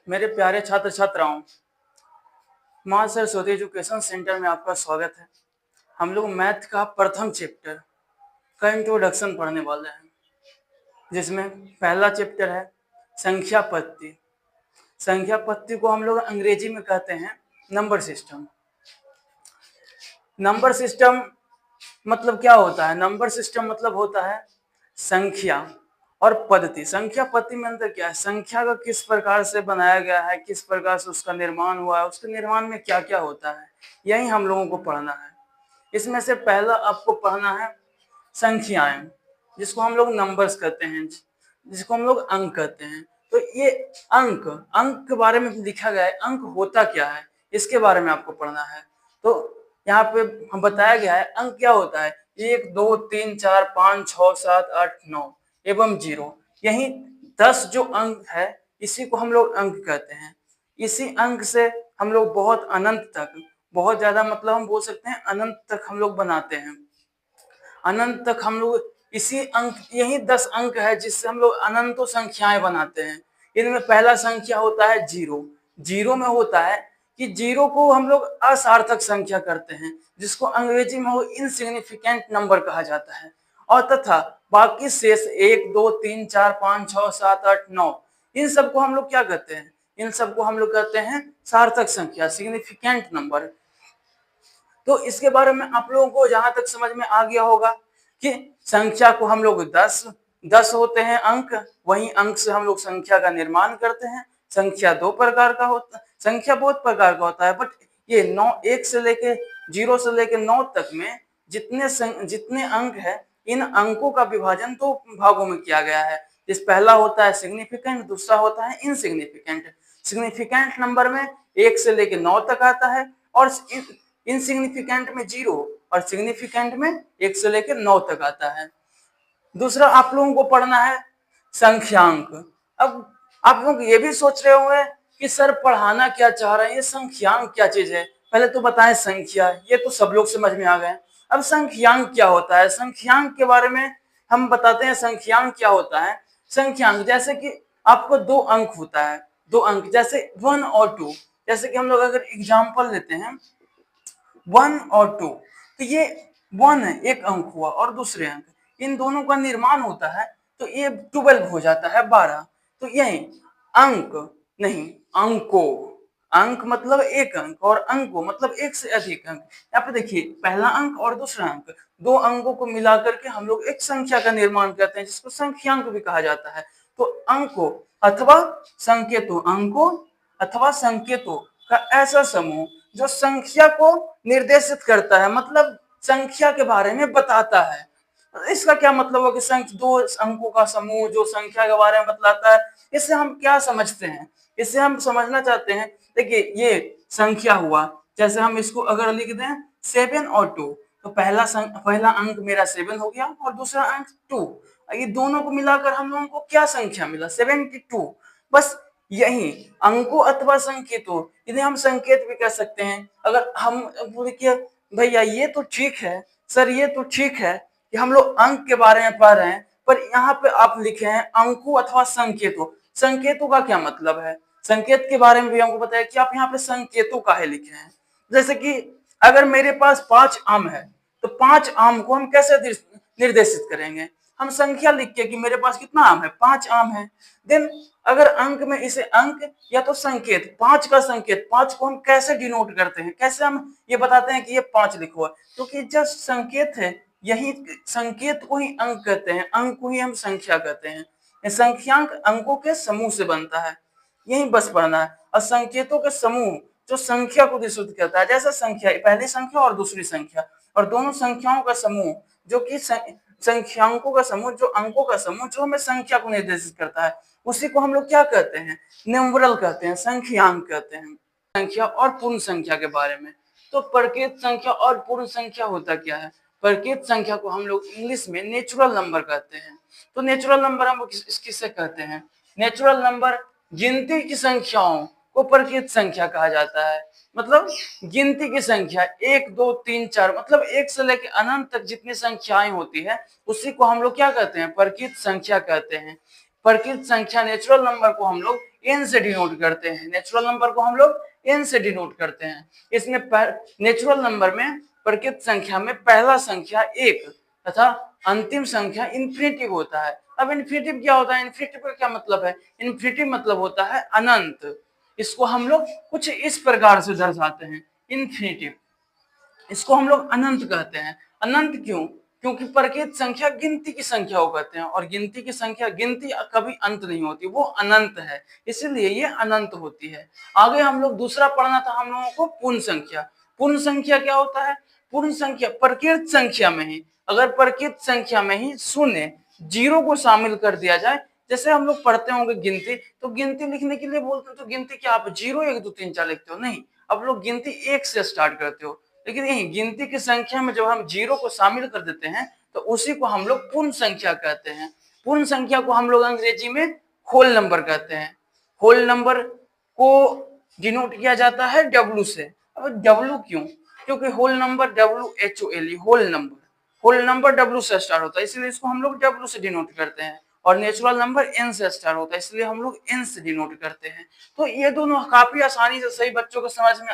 मेरे प्यारे छात्र छात्राओं, माँ सरस्वती एजुकेशन सेंटर में आपका स्वागत है। हम लोग मैथ का प्रथम चैप्टर का इंट्रोडक्शन पढ़ने वाले हैं, जिसमें पहला चैप्टर है संख्या पत्ती। संख्या पत्ती को हम लोग अंग्रेजी में कहते हैं नंबर सिस्टम। नंबर सिस्टम मतलब क्या होता है? नंबर सिस्टम मतलब होता है संख्या और पद्धति। संख्या पद्धति में अंतर क्या है? संख्या का किस प्रकार से बनाया गया है, किस प्रकार से उसका निर्माण हुआ है, उसके निर्माण में क्या क्या होता है, यही हम लोगों को पढ़ना है। इसमें से पहला आपको पढ़ना है संख्याएं, जिसको हम लोग नंबर्स कहते हैं, जिसको हम लोग अंक कहते हैं। तो ये अंक अंक के बारे में लिखा गया है। अंक होता क्या है, इसके बारे में आपको पढ़ना है। तो यहाँ पे हम बताया गया है अंक क्या होता है। 1 2 3 4 5 6 7 8 9 एवं 0, यही 10 जो अंक है, इसी को हम लोग अंक कहते हैं। इसी अंक से हम लोग बहुत अनंत तक, बहुत ज्यादा मतलब हम बोल सकते हैं अनंत तक हम लोग बनाते हैं। अनंत तक हम लोग इसी अंक, यही 10 अंक है जिससे हम लोग अनंतों संख्याएं बनाते हैं। इनमें पहला संख्या होता है जीरो। जीरो में होता है कि जीरो को हम लोग असार्थक संख्या करते हैं, जिसको अंग्रेजी में वो इनसिग्निफिकेंट नंबर कहा जाता है। और तथा बाकी शेष 1 2 3 4 5 6 7 8 9, इन सबको हम लोग क्या कहते हैं? इन सबको हम लोग कहते हैं सार्थक संख्या, सिग्निफिकेंट नंबर। तो इसके बारे में आप लोगों को जहां तक समझ में आ गया होगा कि संख्या को हम लोग 10 होते हैं अंक, वही अंक से हम लोग संख्या का निर्माण करते हैं। संख्या दो प्रकार का होता है, संख्या बहुत प्रकार का होता है, बट ये 9, 1 से लेके 0 से लेके 9 तक में जितने अंक है, इन अंकों का विभाजन दो भागों में किया गया है। इस पहला होता है सिग्निफिकेंट, दूसरा होता है इनसिग्निफिकेंट। सिग्निफिकेंट नंबर में 1 से लेके 9 तक आता है, और इनसिग्निफिकेंट में 0 और सिग्निफिकेंट में 1 से लेकर 9 तक आता है। दूसरा आप लोगों को पढ़ना है संख्यांक। अब आप लोग ये भी सोच रहे होंगे कि सर पढ़ाना क्या चाह रहे हैं, ये संख्यांक क्या चीज है? पहले तो बताएं संख्या, ये तो सब लोग समझ में आ गए। अब संख्यांक क्या होता है? संख्यांक के बारे में हम बताते हैं। संख्यांक क्या होता है? संख्यांक जैसे कि आपको दो अंक होता है, दो अंक जैसे 1 और 2। जैसे कि हम लोग अगर एग्जाम्पल लेते हैं 1 और 2, तो ये 1 है, एक अंक हुआ, और दूसरे अंक, इन दोनों का निर्माण होता है तो ये 12 हो जाता है, 12। तो यही अंक नहीं, अंको, अंक मतलब एक अंक, और अंको मतलब एक से अधिक अंक। यहाँ पे देखिए पहला अंक और दूसरा अंक, दो अंकों को मिलाकर के हम लोग एक संख्या का निर्माण करते हैं, जिसको संख्यांक भी कहा जाता है। तो अंको अथवा संकेतों, अंको अथवा संकेतों का ऐसा समूह जो संख्या को निर्देशित करता है, मतलब संख्या के बारे में बताता है। इसका क्या मतलब है कि संख्या, दो अंकों का समूह जो संख्या के बारे में बतलाता है। इससे हम क्या समझते हैं? इससे हम समझना चाहते हैं, देखिए ये संख्या हुआ, जैसे हम इसको अगर लिख दें 7 और 2, तो पहला अंक मेरा 7 हो गया, और दूसरा अंक 2। ये दोनों को मिलाकर हम लोगों को क्या संख्या मिला? 72। बस यही अंकों अथवा संकेतों, इन्हें हम संकेत भी कह सकते हैं। अगर हम देखिए भैया ये तो ठीक है सर, ये तो ठीक है कि हम लोग अंक के बारे में पढ़ रहे हैं, पर यहाँ पे आप लिखे हैं अंकों अथवा संकेतों। संकेतों का क्या मतलब है? संकेत के बारे में भी हमको बताया कि आप यहाँ पे संकेतों काहे लिखे हैं। जैसे कि अगर मेरे पास 5 आम है, तो 5 आम को हम कैसे निर्देशित करेंगे? हम संख्या लिख के कि मेरे पास कितना आम है, 5 आम है। देन अगर अंक में इसे अंक या तो संकेत, 5 का संकेत, 5 को हम कैसे डिनोट करते हैं, कैसे हम ये बताते हैं कि ये 5 लिखो है? क्योंकि जो संकेत है, यही संकेत को ही अंक कहते हैं, अंक को ही हम संख्या कहते हैं। संख्यांक अंकों के समूह से बनता है, यही बस पढ़ना है। और संकेतों के समूह जो संख्या को निरूपित करता है, जैसे संख्या, पहली संख्या और दूसरी संख्या, और दोनों संख्याओं का समूह जो कि संख्यांकों का समूह, जो अंकों का समूह जो हमें संख्या को निर्देशित करता है, उसी को हम लोग क्या कहते हैं? न्यूमरल कहते हैं, संख्यांक कहते हैं। संख्या और पूर्ण संख्या के बारे में, तो प्रकृत संख्या और पूर्ण संख्या होता क्या है? प्रकृत संख्या को हम लोग इंग्लिश में नेचुरल नंबर कहते हैं। तो नेचुरल नंबर हम किससे कहते हैं? नेचुरल नंबर गिनती की संख्याओं को प्रकृत संख्या कहा जाता है। मतलब गिनती की संख्या 1 2 3 4, मतलब 1 से लेकर अनंत तक जितनी संख्याएं होती है, उसी को हम लोग क्या कहते हैं? प्रकृत संख्या कहते हैं। प्रकृत संख्या नेचुरल नंबर को हम लोग n से डिनोट करते हैं, नेचुरल नंबर को हम लोग n से डिनोट करते हैं। इसमें नेचुरल नंबर में प्रकृत संख्या में पहला संख्या 1 तथा अंतिम संख्या इन्फिनिटिव होता है। अब इन्फिनिटिव क्या होता है? इन्फिनिटिव का क्या मतलब है? इन्फिनिटिव मतलब होता है अनंत। इसको हम लोग कुछ इस प्रकार से दर्शाते हैं, इन्फिनिटिव, इसको हम लोग अनंत कहते हैं। अनंत क्यों? क्योंकि प्रकृत संख्या गिनती की संख्या को कहते हैं, और गिनती की संख्या, गिनती कभी अंत नहीं होती, वो अनंत है, इसीलिए ये अनंत होती है। आगे हम लोग दूसरा पढ़ना था हम लोगों को पूर्ण संख्या। पूर्ण संख्या क्या होता है? पूर्ण संख्या प्रकृत संख्या में ही, अगर प्रकृत संख्या में ही शून्य, जीरो को शामिल कर दिया जाए, जैसे हम लोग पढ़ते होंगे गिनती, तो गिनती लिखने के लिए बोलते हैं तो गिनती क्या आप 0 1 2 3 4 लिखते हो? नहीं, आप लोग गिनती 1 से स्टार्ट करते हो। लेकिन यही गिनती की संख्या में जब हम 0 को शामिल कर देते हैं तो उसी को हम लोग पूर्ण संख्या कहते हैं। पूर्ण संख्या को हम लोग अंग्रेजी में होल नंबर कहते हैं। होल नंबर को डिनोट किया जाता है W से। अब W क्यों? क्योंकि whole number WHOLE, whole number, whole number W से स्टार्ट होता है, इसलिए इसको हम लोग W से डिनोट करते हैं। और नेचुरल नंबर n से स्टार्ट होता है, इसलिए हम लोग n से डिनोट करते हैं। तो ये दोनों काफी आसानी से सही बच्चों को समझ में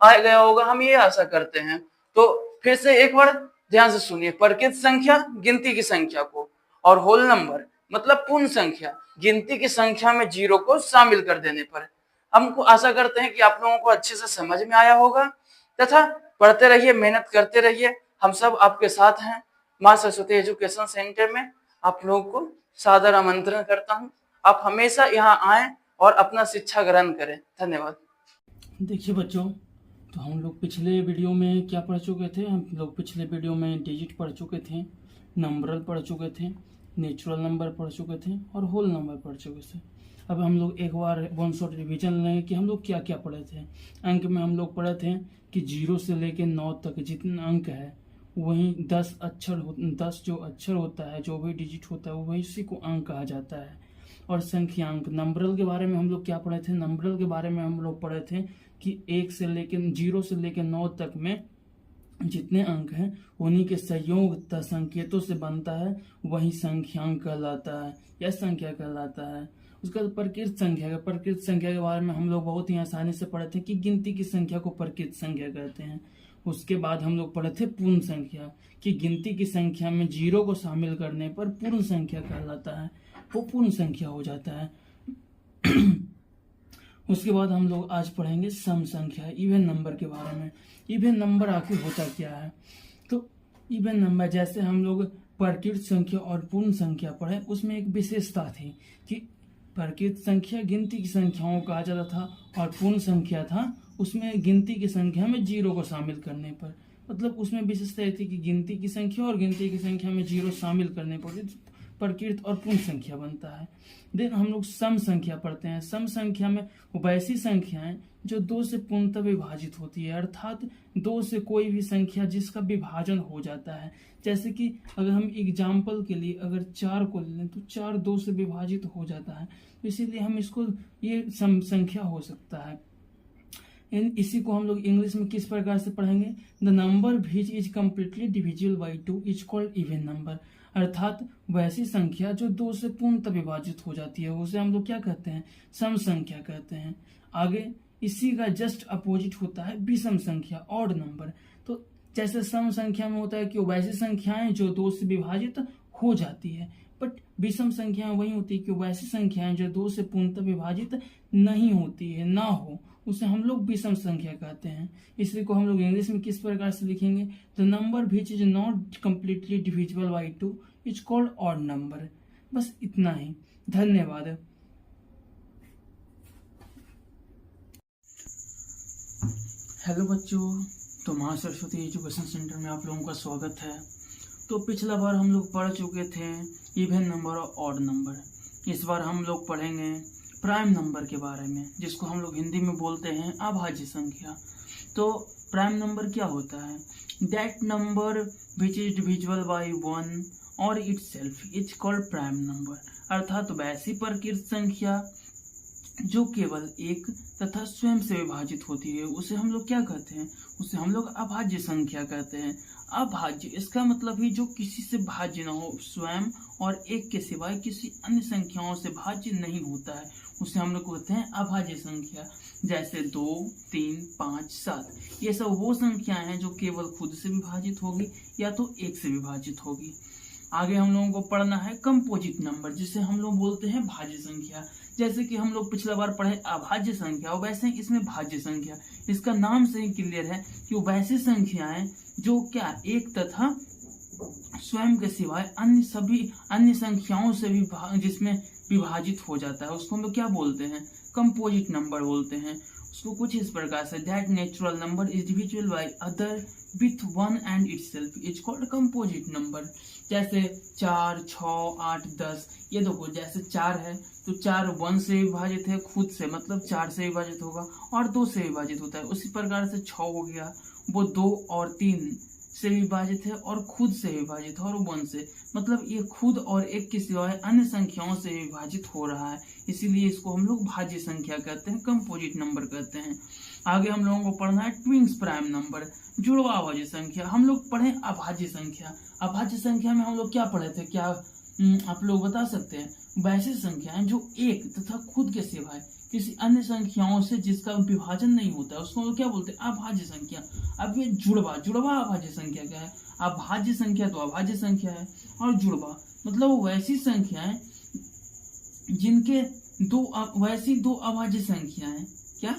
आ गया होगा, हम ये आशा करते हैं। तो फिर से एक बार ध्यान से सुनिए, प्रकृत संख्या गिनती की संख्या को, और होल नंबर मतलब पूर्ण संख्या गिनती की संख्या में 0 को शामिल कर देने पर। हमको आशा करते हैं कि आप लोगों को अच्छे से समझ में आया होगा, तथा पढ़ते रहिए, मेहनत करते रहिए। हम सब आपके साथ हैं। मां सरस्वती एजुकेशन सेंटर में आप लोगों को सादर आमंत्रण करता हूं, आप हमेशा यहाँ आएं और अपना शिक्षा ग्रहण करें। धन्यवाद। देखिए बच्चों, तो हम लोग पिछले वीडियो में क्या पढ़ चुके थे? हम लोग पिछले वीडियो में डिजिट पढ़ चुके थे, नंबरल पढ़ चुके थे, नेचुरल नंबर पढ़ चुके थे और होल नंबर पढ़ चुके थे। अब हम लोग एक बार वन शॉट रिविजन लेंगे कि हम लोग क्या क्या पढ़े थे। अंक में हम लोग पढ़े थे कि 0 से लेकर 9 तक जितना अंक है, वहीं 10 जो अक्षर होता है, जो भी डिजिट होता है, वही उसी को अंक कहा जाता है। और संख्यांक, नंबरल के बारे में हम लोग क्या पढ़े थे? नंबरल के बारे में हम लोग पढ़े थे कि 0 से लेकर 9 तक में जितने अंक हैं उन्हीं के संयोग संकेतों से बनता है, वही संख्यांक कहलाता है या संख्या कहलाता है। उसका प्रकृत संख्या के बारे में हम लोग बहुत ही आसानी से पढ़े थे कि गिनती की संख्या को प्रकृत संख्या कहते हैं। उसके बाद हम लोग पढ़े थे पूर्ण संख्या, कि गिनती की संख्या में 0 को शामिल करने पर पूर्ण संख्या कहलाता है, वो पूर्ण संख्या हो जाता है। उसके बाद हम लोग आज पढ़ेंगे सम संख्या, इवन नंबर के बारे में। इवन नंबर आखिर होता क्या है? तो इवन नंबर, जैसे हम लोग प्रकृत संख्या और पूर्ण संख्या पढ़े, उसमें एक विशेषता थी कि प्रकृत संख्या गिनती की संख्याओं का आ जाता था, और पूर्ण संख्या था उसमें गिनती की संख्या में 0 को शामिल करने पर, मतलब उसमें विशेषता थी कि गिनती की संख्या और गिनती की संख्या में 0 शामिल करने पर प्रकृत और पूर्ण संख्या बनता है। देन हम लोग सम संख्या पढ़ते हैं। सम संख्या में वैसी संख्याएं जो 2 से पूर्णतः विभाजित होती है, अर्थात 2 से कोई भी संख्या जिसका विभाजन हो जाता है। जैसे कि अगर हम एग्जाम्पल के लिए अगर 4 को ले लें तो 4 2 से विभाजित हो जाता है, तो इसीलिए हम इसको, ये सम संख्या हो सकता है। इसी को हम लोग इंग्लिश में किस प्रकार से पढ़ेंगे? The number which is completely divisible by 2 is called even number. अर्थात वैसी संख्या जो 2 से पूर्णतः विभाजित हो जाती है, उसे हम लोग क्या कहते हैं? सम संख्या कहते हैं। आगे इसी का जस्ट अपोजिट होता है विषम संख्या, ऑड नंबर। तो जैसे सम संख्या में होता है कि वैसी संख्याएं जो 2 से विभाजित हो जाती है, बट विषम संख्याएं वही होती है कि वैसी संख्याएं जो 2 से पूर्णतः विभाजित नहीं होती है, ना हो, उसे हम लोग विषम संख्या कहते हैं। इसी को हम लोग इंग्लिश में किस प्रकार से लिखेंगे? The number which is not completely divisible by 2 is called odd number. बस इतना ही, धन्यवाद। हेलो बच्चों, तो मां सरस्वती एजुकेशन सेंटर में आप लोगों का स्वागत है। तो पिछला बार हम लोग पढ़ चुके थे इवन नंबर और ऑड नंबर। इस बार हम लोग पढ़ेंगे प्राइम नंबर के बारे में, जिसको हम लोग हिंदी में बोलते हैं अभाज्य संख्या। तो प्राइम नंबर क्या होता है? That number which is divisible by 1 और itself is called prime number. अर्थात वैसी प्रकृत संख्या जो केवल एक तथा स्वयं से विभाजित होती है उसे हम लोग क्या कहते हैं, उसे हम लोग अभाज्य संख्या कहते हैं। अभाज्य इसका मतलब ही जो किसी से भाज्य न हो, स्वयं और एक के सिवाय किसी अन्य संख्याओं से भाज्य नहीं होता है, उसे हम लोग कहते हैं अभाज्य संख्या। जैसे 2, 3, 5, 7 ये सब वो संख्याएं हैं जो केवल खुद से विभाजित होगी या तो एक से विभाजित होगी। आगे हम लोगों को पढ़ना है कंपोजिट नंबर, जिसे हम लोग बोलते हैं भाज्य संख्या। जैसे कि हम लोग पिछला बार पढ़े अभाज्य संख्या, और वैसे ही इसमें भाज्य संख्या। इसका नाम से ही क्लियर है कि वो वैसी संख्याएं जो क्या एक तथा स्वयं के सिवाय अन्य सभी अन्य संख्याओं से भी जिसमें विभाजित हो जाता है, उसको हम लोग क्या बोलते हैं, कंपोजिट नंबर बोलते हैं। उसको कुछ इस प्रकार से, that natural number is divisible by other with one and itself is called composite number. जैसे 4, 6, 8, 10 ये देखो, जैसे 4 है तो 4 1 से विभाजित है खुद से, मतलब 4 से विभाजित होगा, और 2 से विभाजित होता है। उसी प्रकार से 6 हो गया, वो 2 और 3 से विभाजित है और खुद से विभाजित है, और 1 से, मतलब ये खुद और एक के सिवाय अन्य संख्याओं से विभाजित हो रहा है, इसीलिए इसको हम लोग भाज्य संख्या कहते हैं, कंपोजिट नंबर कहते हैं। आगे हम लोगों को पढ़ना है ट्विंस प्राइम नंबर, जुड़वा अभाज्य संख्या। हम लोग पढ़े अभाज्य संख्या। अभाज्य संख्या में हम लोग क्या पढ़े थे, क्या आप लोग बता सकते हैं? वैसी संख्याएं जो एक तथा खुद के सिवाय किसी अन्य संख्याओं से जिसका विभाजन नहीं होता है, उसको क्या बोलते हैं, अभाज्य संख्या। अब ये जुड़वा अभाज्य संख्या क्या है? अभाज्य संख्या तो अभाज्य संख्या है, और जुड़वा मतलब वैसी संख्याएं जिनके वैसी दो अभाज्य संख्याएं, क्या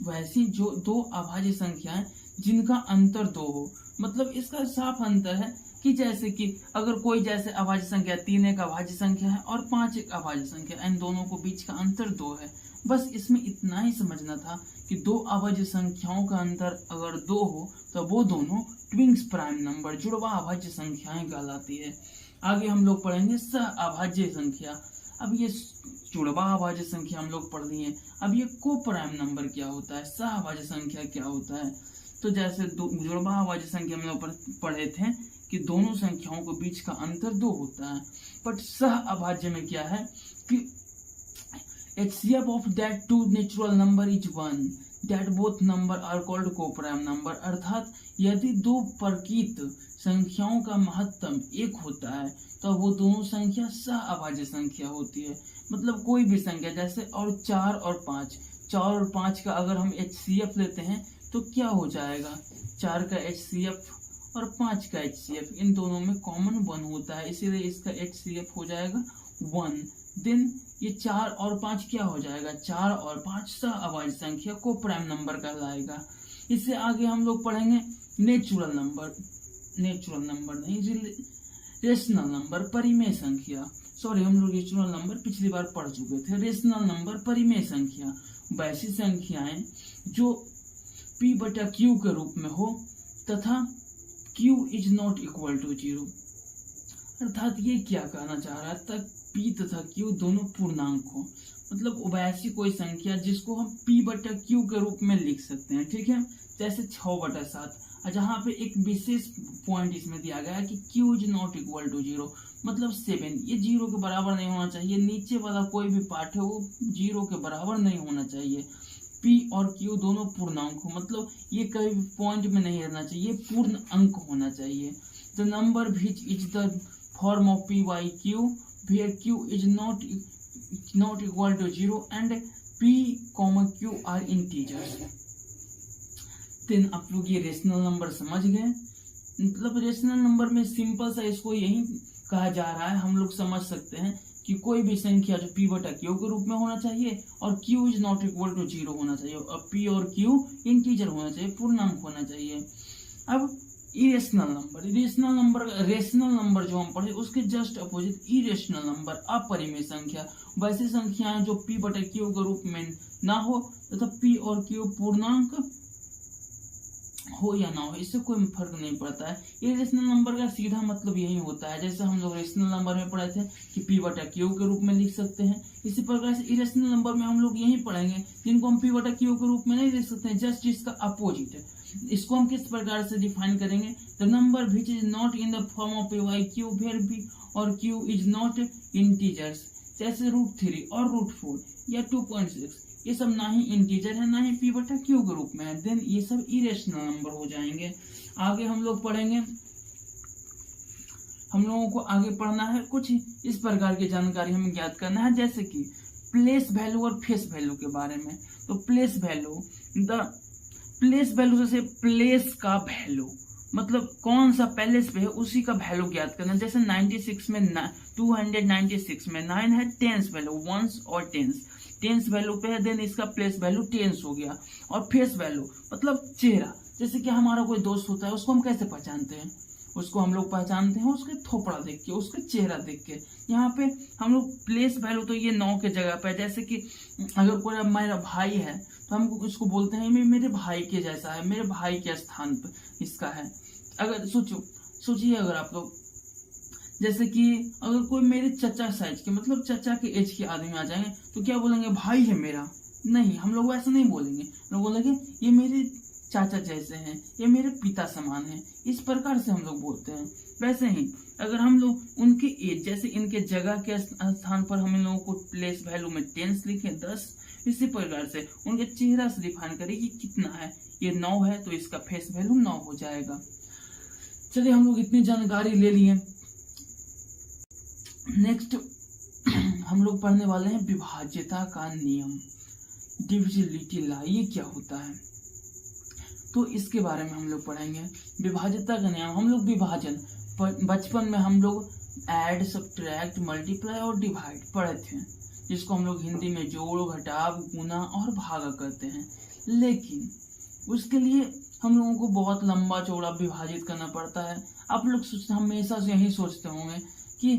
वैसी जो 2 अभाज्य संख्याएं जिनका अंतर 2 हो। मतलब इसका साफ अंतर है कि जैसे कि अगर कोई जैसे अभाज्य संख्या 3 एक अभाज्य संख्या है और 5 एक अभाज्य संख्या, इन दोनों को बीच का अंतर 2 है। बस इसमें इतना ही समझना था कि 2 अभाज्य संख्याओं का अंतर अगर 2 हो तो वो दोनों ट्विंस प्राइम नंबर, जुड़वा अभाज्य संख्याएं कहलाती है। आगे हम लोग पढ़ेंगे सह अभाज्य संख्या। अब ये जुड़वा अभाज्य संख्या हम लोग पढ़ लिए, अब ये को प्राइम नंबर क्या होता है, सह अभाज्य संख्या क्या होता है। तो जैसे जुड़वा अभाज्य संख्या में पढ़े थे कि दोनों संख्याओं के बीच का अंतर 2 होता है, बट सह अभाज्य में क्या है कि HCF of that two natural number is 1, that both number are called co-prime number। अर्थात यदि 2 प्रकृत संख्याओं का महत्तम 1 होता है तो वो दोनों संख्या सह अभाज्य संख्या होती है। मतलब कोई भी संख्या जैसे और 4 और 5 का अगर हम HCF लेते हैं तो क्या हो जाएगा, 4 का HCF और 5 का HCF, इन दोनों में कॉमन 1 होता है, इसीलिए इसका HCF हो जाएगा 1। देन ये 4 और 5 क्या हो जाएगा, 4 और 5 सह अभाज्य संख्या को प्राइम नंबर कहलाएगा। इससे आगे हम लोग पढ़ेंगे नेचुरल नंबर नहीं, रेशनल नंबर, परिमेय संख्या। सॉरी, हम लोग नेचुरल नंबर पिछली बार पढ़ चुके थे। रेशनल नंबर, परिमेय संख्या, वैसी संख्याएं जो P/Q के रूप में हो तथा Q is not equal to 0। अर्थात ये क्या कहना चाह रहा है, तक P तथा Q दोनों पूर्णांक हो, मतलब वैसी कोई संख्या जिसको हम P/Q के रूप में लिख सकते हैं, ठीक है। जैसे 6/7, जहाँ पे एक विशेष पॉइंट इसमें दिया गया है कि Q is not equal to 0, मतलब 7 ये 0 के बराबर नहीं होना चाहिए। नीचे वाला कोई भी पार्ट है वो 0 के बराबर नहीं होना चाहिए। P और Q दोनों पूर्णांक हो, मतलब ये कहीं भी पॉइंट में नहीं रहना चाहिए, पूर्ण अंक होना चाहिए। The number which is the form of P/Q where Q is not equal to 0 and P, Q are integers। Then आप लोग ये रेशनल नंबर समझ गए। मतलब रेशनल नंबर में सिंपल सा इसको यही कहा जा रहा है, हम लोग समझ सकते हैं कि कोई भी संख्या जो P/Q के रूप में होना चाहिए और Q is not equal to 0 होना चाहिए, और P और Q इंटीजर होना चाहिए, पूर्णांक होना चाहिए। अब रेशनल नंबर जो हम पढ़े उसके जस्ट अपोजिट इरेशनल नंबर, अपरिमेय संख्या, वैसी संख्याएं जो P/Q के रूप में ना हो तथा P और Q पूर्णांक हो या ना हो, इससे कोई फर्क नहीं पड़ता है। इरेशनल नंबर का सीधा मतलब यही होता है, जैसे हम लोग रेशनल नंबर में पढ़े थे कि P/Q के रूप में लिख सकते हैं, इसी प्रकार से इरेशनल नंबर में हम लोग यही पढ़ेंगे जिनको हम P/Q के रूप में नहीं लिख सकते हैं, जस्ट इसका अपोजिट है। इसको हम किस प्रकार से डिफाइन करेंगे, the number which is not in the form of P/Q where P और Q इज नॉट इंटीजर्स जैसे √3 और √4 या 2.6, ये सब ना ही इंटीजर है ना ही p/q के रूप में है, देन ये सब इरेशनल नंबर हो जाएंगे। आगे हम लोग पढ़ेंगे, हम लोगों को आगे पढ़ना है कुछ इस प्रकार की जानकारी हमें ज्ञात करना है, जैसे कि प्लेस वैल्यू और फेस वैल्यू के बारे में। तो place value, the place value जैसे प्लेस का वैल्यू मतलब कौन सा पैलेस पे है उसी का वैल्यू ज्ञात करना। जैसे 96 में 296 में 9 है tense value, once or tense value पे है, देन इसका प्लेस वैल्यू टेंस हो गया। और फेस वैल्यू मतलब चेहरा, जैसे कि हमारा कोई दोस्त होता है उसको हम कैसे पहचानते हैं, उसको हम लोग पहचानते हैं उसके थोपड़ा देख के, उसका चेहरा देख के। यहाँ पे हम लोग प्लेस वैल्यू तो ये 9 के जगह पे, जैसे कि अगर कोई मेरा भाई है तो हम उसको बोलते हैं मेरे भाई के जैसा है, मेरे भाई के स्थान पर इसका है। अगर सोचिए अगर आप लोग, जैसे कि अगर कोई मेरे चचा साइज के मतलब चचा के एज के आदमी आ जाएंगे तो क्या बोलेंगे, भाई है मेरा? नहीं, हम लोग ऐसा नहीं बोलेंगे, हम लोग बोलेंगे ये मेरे चाचा जैसे हैं, ये मेरे पिता समान हैं। इस प्रकार से हम लोग बोलते हैं। वैसे ही अगर हम लोग उनके एज, जैसे इनके जगह के स्थान पर हम इन लोगों को प्लेस वैल्यू में टेंस लिखे 10, इसी प्रकार से उनके चेहरा से डिफाइन करें कि कितना है। ये 9 है तो इसका फेस वैल्यू 9 हो जाएगा। चलिए हम लोग इतनी जानकारी ले लिए। नेक्स्ट हम लोग पढ़ने वाले हैं विभाज्यता का नियम, डिविजिबिलिटी लॉ। ये क्या होता है तो इसके बारे में हम लोग पढ़ेंगे। विभाज्यता का नियम, हम लोग विभाजन बचपन में हम लोग ऐड, सब्ट्रैक्ट, मल्टीप्लाई और डिवाइड पढ़े थे, जिसको हम लोग हिंदी में जोड़, घटाव, गुना और भागा करते हैं। लेकिन उसके लिए हम लोगों को बहुत लंबा चौड़ा विभाजित करना पड़ता है। आप लोग हमेशा से यही सोचते होंगे कि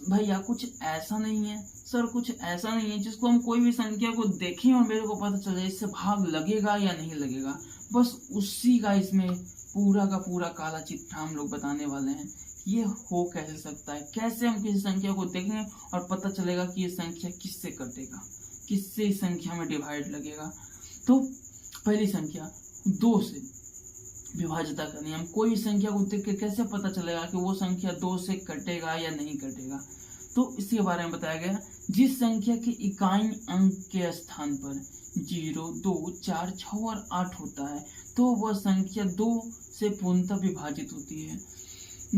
भैया कुछ ऐसा नहीं है सर, कुछ ऐसा नहीं है जिसको हम कोई भी संख्या को देखें और मेरे को पता चले इससे भाग लगेगा या नहीं लगेगा। बस उसी का इसमें पूरा का पूरा काला चिट्ठा हम लोग बताने वाले हैं। ये हो कैसे सकता है, कैसे हम किसी संख्या को देखेंगे और पता चलेगा कि ये संख्या किससे कटेगा, किससे इस संख्या में डिवाइड लगेगा। तो पहली संख्या 2 से, विभाज्यता का नियम, कोई संख्या को देख के कैसे पता चलेगा कि वो संख्या 2 से कटेगा या नहीं कटेगा। तो इसके बारे में बताया गया, जिस संख्या के इकाई अंक के स्थान पर 0, 2, 4, 6 और 8 होता है तो वह संख्या 2 से पूर्णतः विभाजित होती है।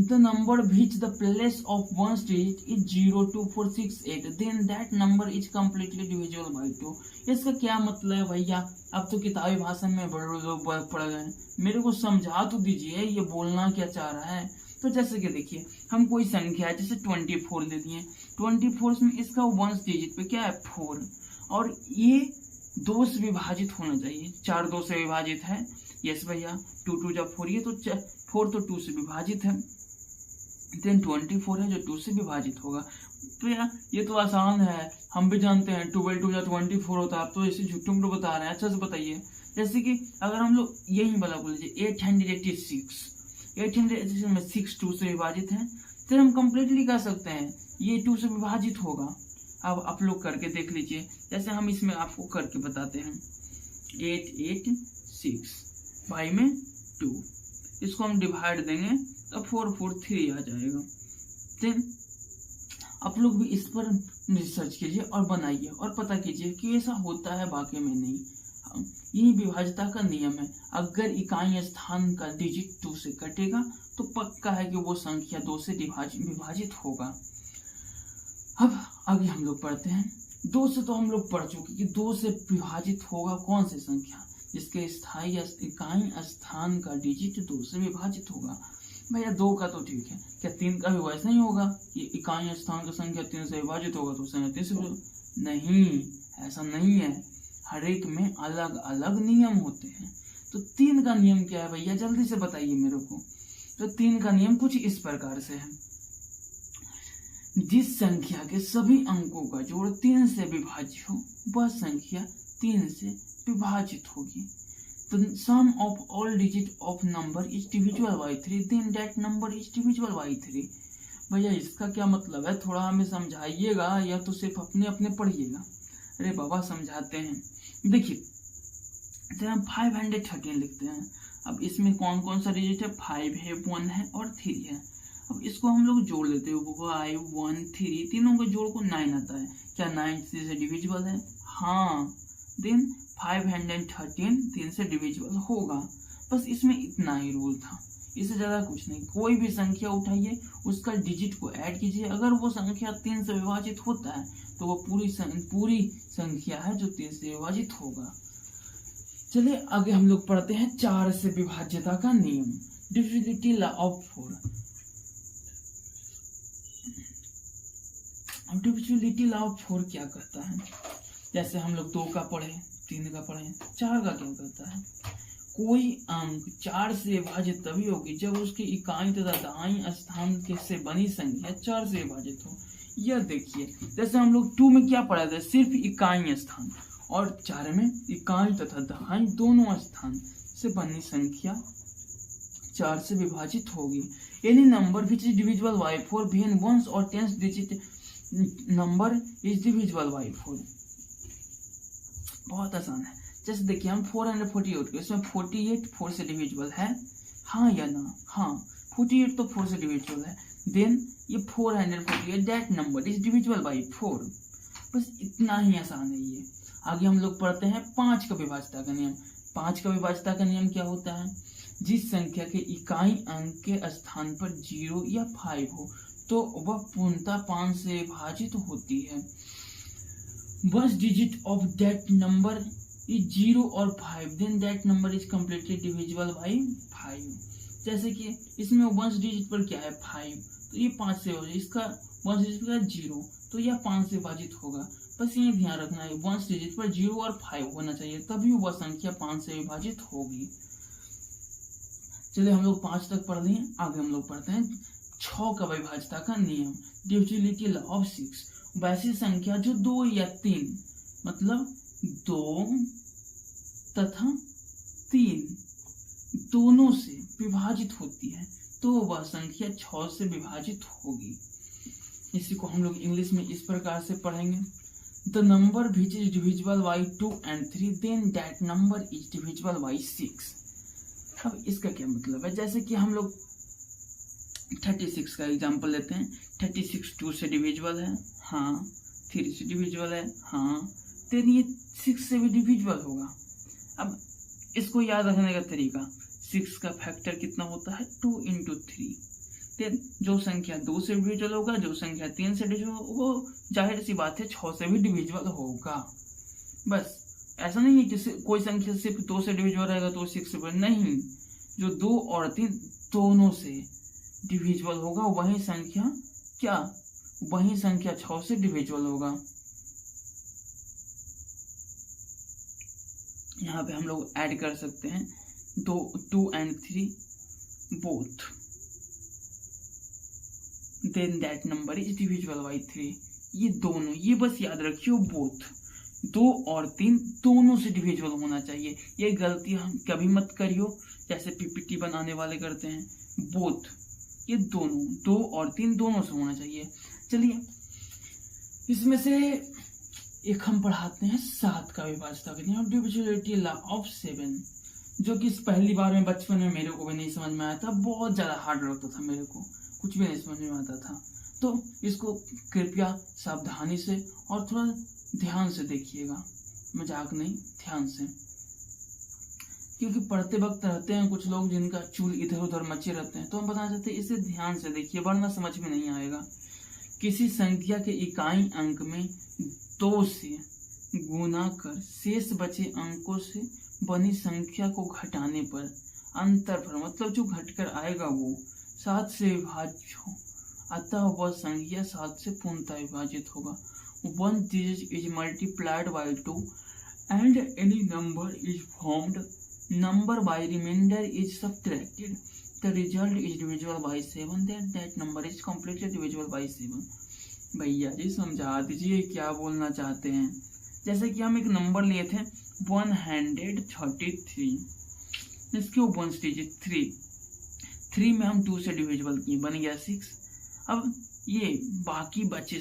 The number which the place of one digit is 0, 2, 4, 6, 8, then that number is completely divisible by 2। इसका क्या मतलब है भैया? अब तो किताबी भाषा में पढ़ गए, मेरे को समझा तो दीजिए ये बोलना क्या चाह रहा है। तो जैसे कि देखिए, हम कोई संख्या है जैसे 24 ले लिए, 24 में इसका 1 डिजिट पे क्या है 4, और ये 2 से विभाजित होना चाहिए। 4 2 से विभाजित है, यस भैया। 2 2 जब 4 ये तो 4 तो 2 से विभाजित है, देन 24 है जो 2 से विभाजित होगा। तो यार ये तो आसान है, हम भी जानते हैं 12 2 या 24 होता है। आप तो इसे झूठों को बता रहे हैं, अच्छा से बताइए। जैसे कि अगर हम लोग यही वाला बोल लीजिए 886 में 6 2 से विभाजित है, फिर हम कंप्लीटली कर सकते हैं ये 2 से विभाजित होगा। अब आप लोग करके देख लीजिए, जैसे हम इसमें आपको करके बताते हैं। 886 5 में 2, इसको हम डिवाइड देंगे तो 4 4 3 आ जाएगा। देन आप लोग भी इस पर रिसर्च कीजिए और बनाइए और पता कीजिए कि ऐसा होता है वाकई में नहीं। यही विभाज्यता का नियम है, अगर इकाई स्थान का डिजिट 2 से कटेगा तो पक्का है कि वो संख्या 2 से विभाजित होगा। अब आगे हम लोग पढ़ते हैं। 2 से तो हम लोग पढ़ चुके कि 2 से विभाजित होगा कौन सी संख्या, जिसके स्थायी इकाई स्थान का डिजिट 2 से विभाजित होगा। भैया 2 का तो ठीक है, क्या 3 का भी वैसा ही होगा कि इकाई स्थान का संख्या 3 से विभाजित होगा तो संख्या 3 से नहीं, ऐसा नहीं है। हर एक में अलग अलग नियम होते हैं। तो 3 का नियम क्या है भैया, जल्दी से बताइए मेरे को। तो 3 का नियम कुछ इस प्रकार से है, जिस संख्या के सभी अंकों का जोड़ 3 से विभाज्य हो वह संख्या 3 से विभाजित होगी। The sum of all digits of number is divisible by 3, then that number is divisible by 3। भैया इसका क्या मतलब है, थोड़ा हमें समझाइएगा या तो सिर्फ अपने अपने पढ़िएगा। अरे बाबा समझाते हैं। देखिए हम 513 लिखते हैं। अब इसमें कौन कौन सा डिजिट है, 5 है, 1 है और 3 है। अब इसको हम लोग जोड़ लेते हैं, 5 1 3, तीनों के जोड़ को 9 आता है। क्या 9 3 से डिविजिबल है? हाँ। देन 513 3 से डिविजिबल होगा। बस इसमें इतना ही रूल था, इससे ज्यादा कुछ नहीं। कोई भी संख्या उठाइए, उसका डिजिट को ऐड कीजिए, अगर वो संख्या 3 से विभाजित होता है तो वो पूरी संख्या है जो 3 से विभाजित होगा। चलिए आगे हम लोग पढ़ते हैं 4 से विभाज्यता का नियम, divisibility law of 4। Divisibility law of 4 क्या कहता है? जैसे हम लोग 2 का पढ़े, 3 का पढ़े, 4 का क्या कहता है? कोई अंक 4 से विभाजित तभी होगी जब उसकी इकाई तथा दाईं स्थान से बनी संख्या 4 से विभाजित हो। यह देखिए, जैसे हम लोग 2 में क्या पढ़ा था? सिर्फ इकाई स्थान, और 4 में इकाई तथा दाईं दोनों स्थान से बनी संख्या 4 से विभाजित होगी। Any number which is divisible by 4 when ones or tens digit number is divisible by 4। बहुत आसान है। जैसे देखिए हम 448 इसमें 48 4 से डिविजिबल है, हाँ या ना? हाँ, 48 तो 4 से डिविजिबल है। देन ये 448 that number is divisible by 4। बस इतना ही आसान है ये। आगे हम लोग पढ़ते हैं 5 का विभाज्यता का नियम। 5 का विभाज्यता का नियम क्या होता है? जिस संख्या के इकाई अंक के स्थान पर 0 या 5 हो तो वह पूर्णतः 5 से विभाजित होती है। Once digit of that number is 0 और 5, then that number is completely divisible by 5। जैसे कि इसमें वंस डिजिट पर क्या है? 5, तो ये 5 से हो जाए, इसका वंस डिजिट पर 0 तो यह 5 से विभाजित होगा। बस ये ध्यान रखना है, वंस डिजिट पर 0 और 5 होना चाहिए, तभी वह संख्या 5 से विभाजित होगी। चलिए हम लोग 5 तक पढ़ लिए, आगे हम लोग पढ़ते हैं 6 का विभाज्यता का नियम, डिविजिबिलिटी लॉ ऑफ 6। वैसी संख्या जो 2 या 3 मतलब 2 तथा 3 दोनों से विभाजित होती है तो वह संख्या 6 से विभाजित होगी। इसी को हम लोग इंग्लिश में इस प्रकार से पढ़ेंगे, the number which is divisible by 2 and 3 then that number is divisible by 6। अब इसका क्या मतलब है? जैसे कि हम लोग 36 का एग्जाम्पल लेते हैं। 36 2 से डिविजिबल है, हाँ। 3 से डिविजिबल है, हाँ। देन ये 6 से भी डिविजिबल होगा। अब इसको याद रखने का तरीका, 6 का फैक्टर कितना होता है? 2 into 3। देन जो संख्या 2 से डिविजिबल होगा, जो संख्या 3 से डिविजिबल होगा, वो जाहिर सी बात है 6 से भी डिविजिबल होगा। बस ऐसा नहीं है कि कोई संख्या सिर्फ 2 से डिविजिबल रहेगा तो 6 से नहीं, जो 2 और 3 दोनों से डिविजिबल होगा वही संख्या क्या? वही संख्या 6 से डिविजिबल होगा। यहाँ पे हम लोग ऐड कर सकते हैं 2 and 3 both, then that number is divisible by 3। ये दोनों, ये बस याद रखियो, बोथ 2 और 3 दोनों से डिविजिबल होना चाहिए। ये गलती हम कभी मत करियो जैसे पीपीटी बनाने वाले करते हैं। बोथ, ये दोनों 2 और 3 दोनों से होना चाहिए। चलिए इसमें से एक हम पढ़ाते हैं 7 का विभाज्यता का नियम, डिविजिबिलिटी लॉ ऑफ 7, जो कि पहली बार में बचपन में मेरे को भी नहीं समझ में आया था, बहुत ज्यादा हार्ड लगता था, मेरे को कुछ भी नहीं समझ में आता था। तो इसको कृपया सावधानी से और थोड़ा ध्यान से देखिएगा, मजाक नहीं, ध्यान से, क्योंकि पढ़ते वक्त रहते हैं कुछ लोग जिनका चूल इधर उधर मचे रहते हैं, तो हम बताना चाहते हैं इसे ध्यान से देखिए वरना समझ में नहीं आएगा। किसी संख्या के इकाई अंक में 2 से गुना कर शेष बचे अंकों से बनी संख्या को घटाने पर अंतरफल, मतलब जो घटकर आएगा वो 7 से विभाज्य हो, अतः वह संख्या 7 से पूर्णतः विभाजित होगा। 1 digit is multiplied by 2 and any number is formed, number by remainder is subtracted, the result is divisible by 7, then that number is completely divisible by 7। भैया जी समझा दीजिए क्या बोलना चाहते हैं। जैसे कि हम एक नंबर लिए थे 133, इसके 1 digit 3 में हम 2 से डिविजिबल किए, बन गया 6। अब ये बाकी बचे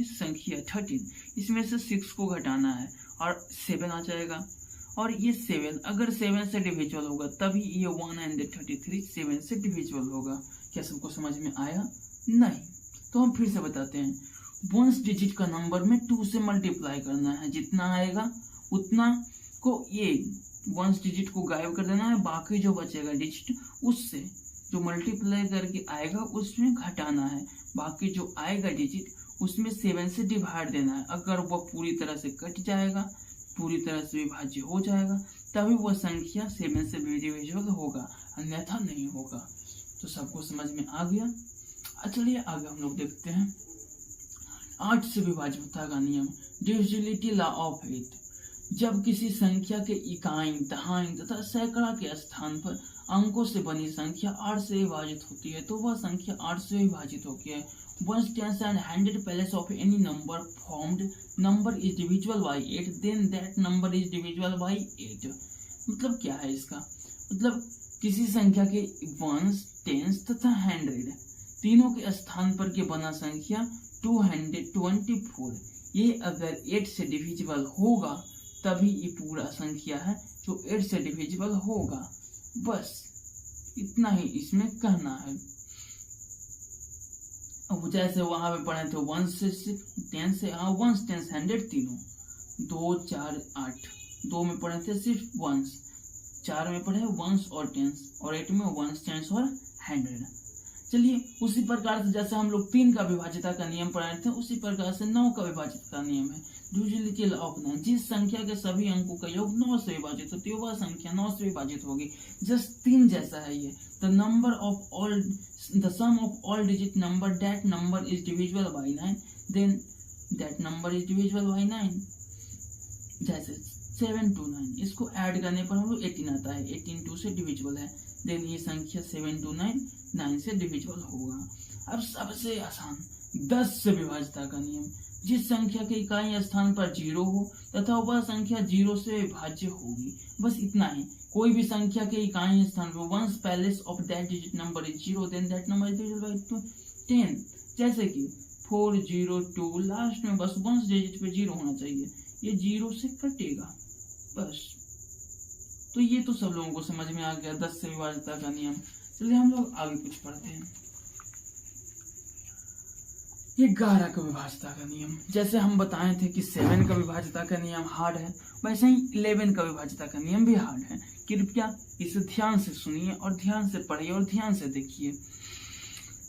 संख्या 13, इसमें से 6 को घटाना है और 7 आ जाएगा, और ये 7 अगर 7 से डिविजिबल होगा तभी ये 133 7 से डिविजिबल होगा। क्या सबको समझ में आया? नहीं। तो हम फिर से बताते हैं, वंस डिजिट का नंबर में 2 से मल्टीप्लाई करना है, जितना आएगा उतना को ये वंस डिजिट को गायब कर देना है, बाकी जो बचेगा डिजिट उससे जो मल्टीप्लाई करके आएगा उसमें घटाना है, बाकी जो आएगा डिजिट उसमें 7 से डिवाइड देना है। अगर वह पूरी तरह से कट जाएगा, पूरी तरह से विभाज्य हो जाएगा, तभी वह संख्या 7 से डिविजिबल होगा, अन्यथा नहीं होगा। तो सबको समझ में आ गया? चलिए आगे हम लोग देखते हैं 8 से विभाज्यता का नियम, डिविजिबिलिटी लॉ ऑफ 8। जब किसी संख्या के इकाई, दहाई तथा सैकड़ा के स्थान पर अंकों से बनी संख्या 8 से विभाजित होती है तो वह संख्या 8 से विभाजित होती है। Once tens and hundred place of any number formed number is divisible by 8, then that number is divisible by 8। मतलब क्या है इसका? मतलब किसी संख्या के वंस, टेंस तथा 100 तीनों के स्थान पर के बना संख्या 224 ये अगर 8 से डिविजिबल होगा तभी ये पूरा संख्या है जो 8 से डिविजिबल होगा। बस इतना ही इसमें कहना है। अब जैसे वहां पे पढ़े थे 1 से 10 से 1 10 100 तीनों, 2 4 8, 2 में पढ़े थे सिर्फ वंस, 4 में पढ़े वंस और टेंस, और 8 में वंस टेंस और 100। चलिए उसी प्रकार से जैसे हम लोग 3 का विभाज्यता का नियम पढ़े थे उसी प्रकार से 9 का विभाज्यता का नियम है, डिविजिबिलिटी लॉ ऑफ 9। जिस संख्या के सभी अंकों का योग 9 से विभाजित होती है वह संख्या 9 से विभाजित होगी। जस्ट 3 जैसा है ये। The sum of all digit number that number is divisible by 9, then that number is divisible by 9। जैसे 7 to 9 इसको ऐड करने पर हम लोग 18 आता है, 18 2 से डिविजिबल है, देन ये संख्या 7 to 9 9 से डिविजिबल होगा। अब सबसे आसान 10 से विभाज्यता का नियम, जिस संख्या के इकाई स्थान पर 0 हो तथा वह संख्या 0 से विभाज्य होगी। बस इतना ही। कोई भी संख्या के इकाई स्थान पर ones place of that digit number is 0 then that number is divisible by 10। जैसे कि 402 लास्ट में बस वंस डिजिट पे 0 होना चाहिए, ये 0 से कटेगा बस। तो ये तो सब लोगों को समझ में आ गया 10 से विभाज्यता का नियम। चलिए हम लोग आगे कुछ पढ़ते हैं। 11 का विभाज्यता का नियम, जैसे हम बताए थे कि 7 का विभाज्यता का नियम हार्ड है, वैसे ही 11 का विभाज्यता का नियम भी हार्ड है। कृपया इसे ध्यान से सुनिए और ध्यान से पढ़िए और ध्यान से देखिए।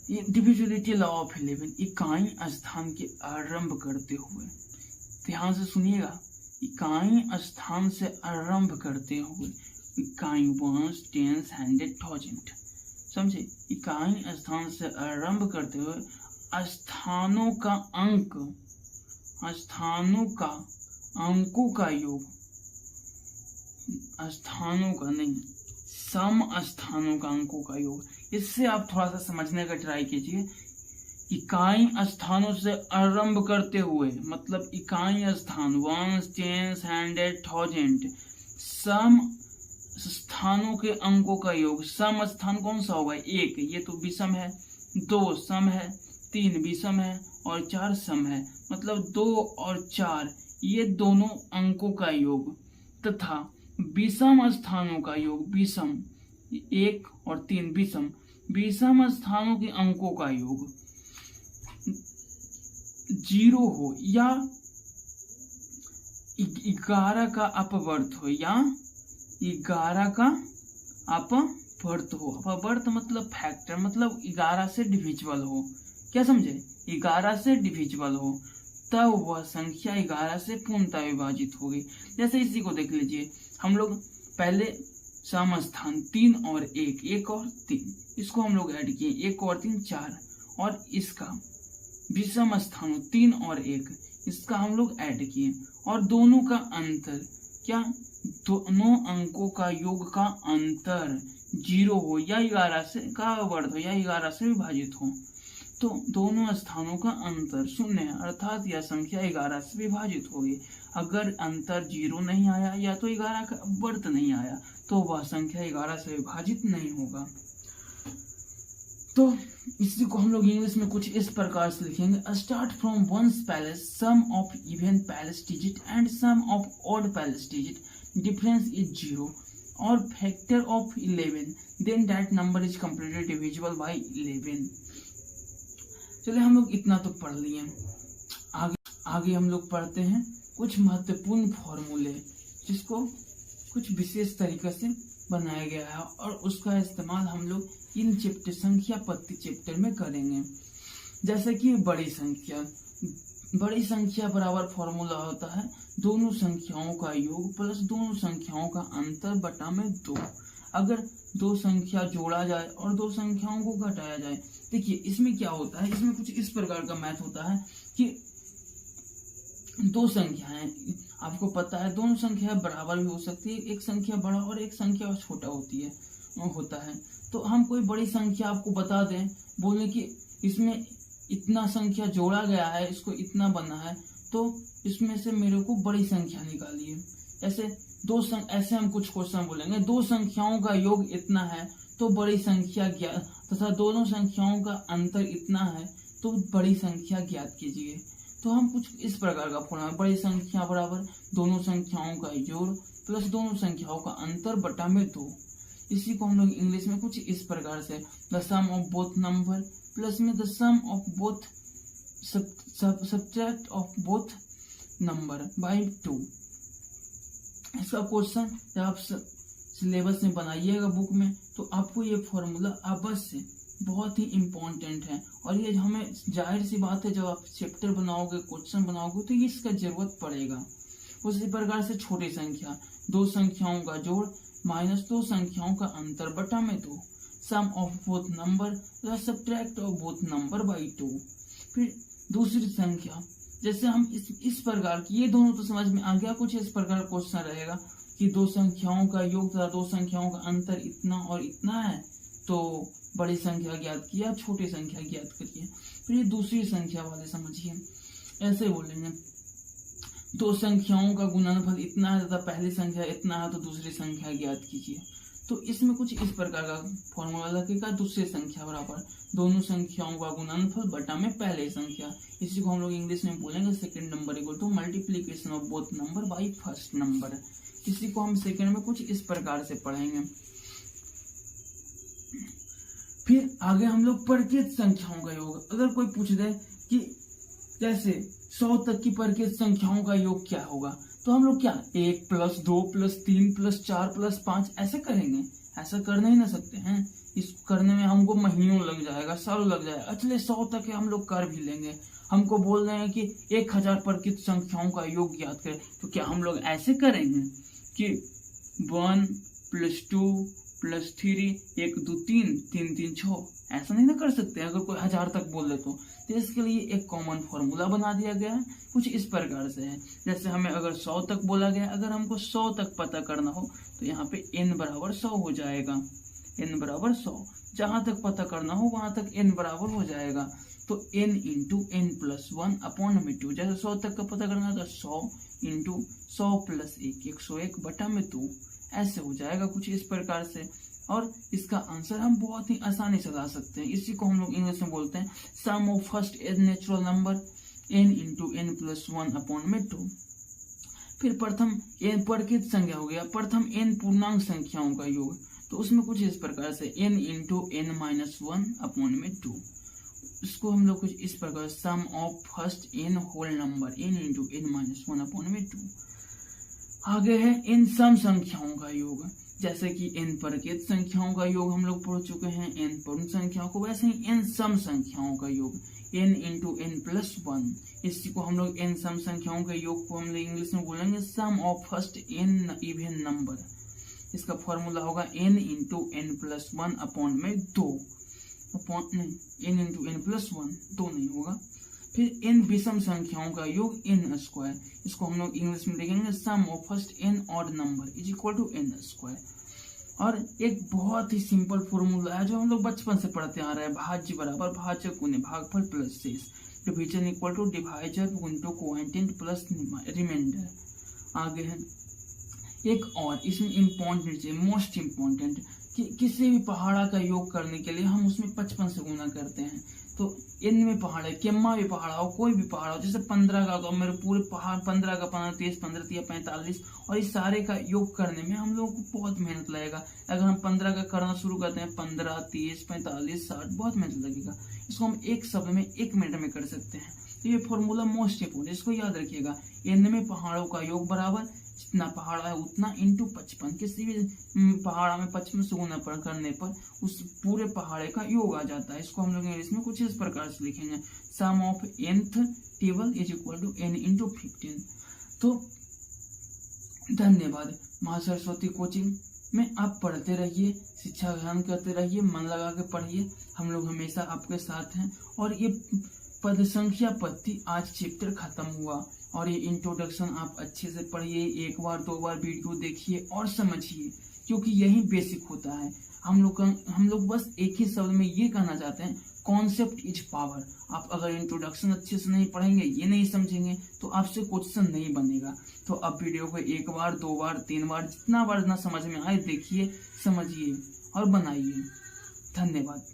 ये डिविजिबिलिटी लॉ ऑफ 11, इकाई स्थान के आरंभ करते हुए, ध्यान से सुनिएगा, इकाई स्थान से आरंभ करते हुए, इकाई वंस टेंस 100 1000, समझे? इकाई स्थान से आरंभ करते हुए स्थानों का अंक, स्थानों का अंकों का योग, स्थानों का नहीं, सम स्थानों का अंकों का योग। इससे आप थोड़ा सा समझने का ट्राई कीजिए। इकाई स्थानों से आरंभ करते हुए मतलब इकाई स्थान 1 10 100 1000, सम स्थानों के अंकों का योग। सम स्थान कौन सा होगा? 1, ये तो विषम है, 2 सम है, 3 विषम है और 4 सम है, मतलब 2 और 4 ये दोनों अंकों का योग, तथा विषम स्थानों का योग, विषम 1 और 3 विषम, विषम स्थानों के अंकों का योग 0 हो या 11 का अपवर्त हो, या 11 का अपवर्त हो। अपवर्त मतलब फैक्टर, मतलब 11 से डिविजिबल हो। क्या समझे? 11 से डिविजिबल हो तब वह संख्या 11 से पूर्णतः विभाजित होगी। जैसे इसी को देख लीजिए, हम लोग पहले सम स्थान 3 और 1, 1 और 3, इसको हम लोग ऐड किए, 1 और 3 4, और इसका विषम स्थान 3 और 1, इसका हम लोग ऐड किए, और दोनों का अंतर क्या? दोनों अंकों का योग का अंतर 0 हो या 11 से का वर्ग हो या 11 से विभाजित हो, तो दोनों स्थानों का अंतर 0 है, अर्थात यह संख्या 11 से विभाजित होगी। अगर अंतर 0 नहीं आया या तो 11 का वर्ग नहीं आया तो वह संख्या 11 से विभाजित नहीं होगा। तो इसी को हम लोग इंग्लिश में कुछ इस प्रकार से लिखेंगे, start from ones places sum of even places digit and sum of odd places digit difference is 0 or factor of 11, then that number is completely divisible by 11. चलिए हम लोग इतना तो पढ़ लिए। आगे हम लोग पढ़ते हैं कुछ महत्वपूर्ण फॉर्मूले जिसको कुछ विशेष तरीके से बनाया गया है और उसका इस्तेमाल हम लोग इन चैप्टर संख्या पत्ती चैप्टर में करेंगे। जैसे कि बड़ी संख्या बराबर फॉर्मूला होता है दोनों संख्याओं का योग प्लस दोनों संख्याओं का अंतर बटा में 2। अगर दो संख्या जोड़ा जाए और दो संख्याओं को घटाया जाए, देखिए इसमें क्या होता है, इसमें कुछ इस प्रकार का मैथ होता है कि दो संख्याएं, आपको पता है दोनों संख्याएं बराबर भी हो सकती है, एक संख्या बड़ा और एक संख्या छोटा होता है। तो हम कोई बड़ी संख्या आपको बता दें, बोले कि इसमें इतना संख्या जोड़ा गया है, इसको इतना बना है, तो इसमें से मेरे को बड़ी संख्या निकालिए। ऐसे हम कुछ क्वेश्चन बोलेंगे, दो संख्याओं का योग इतना है तो बड़ी संख्या ज्ञात, तथा दोनों संख्याओं का अंतर इतना है तो बड़ी संख्या ज्ञात कीजिए। तो हम कुछ इस प्रकार का फॉर्मूला, बड़ी संख्या बराबर दोनों संख्याओं का जोड़ प्लस दोनों संख्याओं का अंतर बटा में 2। इसी को हम लोग इंग्लिश में कुछ इस प्रकार से, the sum of both number plus में the sum of both subtract of both number by 2। इसका क्वेश्चन जब आप सिलेबस में बनाइएगा बुक में, तो आपको ये फॉर्मूला अवश्य बहुत ही इम्पोर्टेंट है और ये हमें जाहिर सी बात है, जब आप चैप्टर बनाओगे, क्वेश्चन बनाओगे तो इसका जरूरत पड़ेगा। उसी प्रकार से छोटी संख्या, दो संख्याओं का जोड़ माइनस दो संख्याओं का अंतर बटा में 2, sum of both number plus subtract of both number by 2। फिर दूसरी संख्या, जैसे हम इस प्रकार की, ये दोनों तो समझ में आ गया, कुछ इस प्रकार क्वेश्चन रहेगा कि दो संख्याओं का योग तथा दो संख्याओं का अंतर इतना और इतना है, तो बड़ी संख्या ज्ञात किया, छोटी संख्या ज्ञात करिए। फिर ये दूसरी संख्या वाले समझिए, ऐसे बोलेंगे दो संख्याओं का गुणनफल इतना है तथा पहली संख्या इतना है तो दूसरी संख्या ज्ञात कीजिए। तो इसमें कुछ इस प्रकार का फॉर्मूला लगेगा, दूसरी संख्या बराबर दोनों संख्याओं का गुणनफल बटा में पहली संख्या। इसी को हम लोग इंग्लिश में बोलेंगे second number equal to multiplication of both number by first number. इसी को हम सेकंड में कुछ इस प्रकार से पढ़ेंगे। फिर आगे हम लोग परिचित संख्याओं का योग, अगर कोई पूछ दे कि जैसे 100 तक की परिचित संख्याओं का योग क्या होगा, तो हम लोग क्या 1 प्लस 2 प्लस 3 प्लस 4 प्लस 5 ऐसे करेंगे? ऐसा कर नहीं ना सकते हैं, इसको करने में हमको महीनों लग जाएगा, सालों लग जाएगा। चलिए 100 तक हम लोग कर भी लेंगे। हमको बोल रहे हैं कि 1000 परिचित संख्याओं का योग ज्ञात करें, तो क्या हम लोग ऐसे करेंगे कि 1 प्लस 2 प्लस 3 1 2 3 3 3 6, ऐसा नहीं ना कर सकते अगर कोई 1000 तक बोल दे तो इसके लिए एक कॉमन फॉर्मूला बना दिया गया है, कुछ इस प्रकार से है। जैसे हमें अगर 100 तक बोला गया, अगर हमको 100 तक पता करना हो तो यहाँ पे n बराबर 100 हो जाएगा, n बराबर 100, जहां तक पता करना हो वहां तक n बराबर हो जाएगा। तो n into n plus 1 upon में 2, जैसे 100 तक का पता करना तो 100 इंटू 100 प्लस 1 101 बटा में 2, ऐसे हो जाएगा कुछ इस प्रकार से। और इसका आंसर हम बहुत ही आसानी से ला सकते हैं। इसी को हम लोग इंग्लिश में बोलते हैं sum of first n natural number n into n plus 1 upon में 2। फिर प्रथम n परिचित संख्या हो गया, प्रथम n पूर्णांक संख्याओं का योग, तो उसमें कुछ इस प्रकार से n into n minus 1 upon में 2। इसको हम लोग कुछ इस प्रकार sum of first n whole number n into n minus 1 upon में 2। आगे है n सम संख्याओं का योग, जैसे कि n परिचित संख्याओं का योग हम लोग पढ़ चुके हैं n पूर्ण संख्याओं को, वैसे ही n सम संख्याओं का योग n इंटू n प्लस 1। इसी को हम लोग n सम संख्याओं के योग को हम लोग इंग्लिश में बोलेंगे sum of first n even number. इसका फॉर्मूला होगा n into n plus 1 upon में 2, अपॉन नहीं n इंटू n प्लस 1, 2 नहीं होगा। फिर n विषम संख्याओं का योग n स्क्वायर, इसको हम लोग इंग्लिश में लिखेंगे sum of first n odd number is equal to n square. और एक बहुत ही सिंपल फॉर्मूला है जो हम लोग बचपन से पढ़ते आ रहे हैं, भाज्य बराबर भाज्य गुने भागफल प्लस शेष, डिवीजन इक्वल टू डिवाइजर गुणित कोएफिशिएंट प्लस रिमाइंडर। आगे है एक और, इसमें इम्पोर्टेंट है, मोस्ट इम्पोर्टेंट, कि किसी भी पहाड़ा का योग करने के लिए हम उसमें 55 से गुना करते हैं। तो n में पहाड़ है, केम्मा भी पहाड़ हो, कोई भी पहाड़ हो, जैसे 15 का तो मेरे पूरे पहाड़ 15 का 15 30 15 3 45, और इस सारे का योग करने में हम लोगों को बहुत मेहनत लगेगा। अगर हम 15 का करना शुरू करते हैं 15 30 45 60 बहुत मेहनत लगेगा। इसको हम एक शब्द में 1 मिनट में कर सकते हैं। तो ये फॉर्मूला मोस्ट इंपोर्टेंट, इसको याद रखिएगा। n में पहाड़ों का योग बराबर जितना पहाड़ है उतना इंटू 55, किसी भी पहाड़ में 55 से गुना करने पर उस पूरे पहाड़े का योग आ जाता है। इसको हम लोग इंग्लिश में कुछ इस प्रकार से लिखेंगे, sum of nth table is equal to n into 15। तो धन्यवाद। माँ सरस्वती कोचिंग में आप पढ़ते रहिए, शिक्षा ग्रहण करते रहिए, मन लगा के पढ़िए, हम लोग हमेशा आपके साथ हैं। और ये पद संख्या पत्ती आज चैप्टर खत्म हुआ, और ये इंट्रोडक्शन आप अच्छे से पढ़िए, 1 बार 2 बार वीडियो देखिए और समझिए, क्योंकि यही बेसिक होता है। हम लोग बस एक ही शब्द में ये कहना चाहते हैं, कॉन्सेप्ट इज पावर। आप अगर इंट्रोडक्शन अच्छे से नहीं पढ़ेंगे, ये नहीं समझेंगे, तो आपसे क्वेश्चन नहीं बनेगा। तो अब वीडियो को 1 बार 2 बार 3 बार जितना बार ना समझ में आए देखिए, समझिए और बनाइए। धन्यवाद।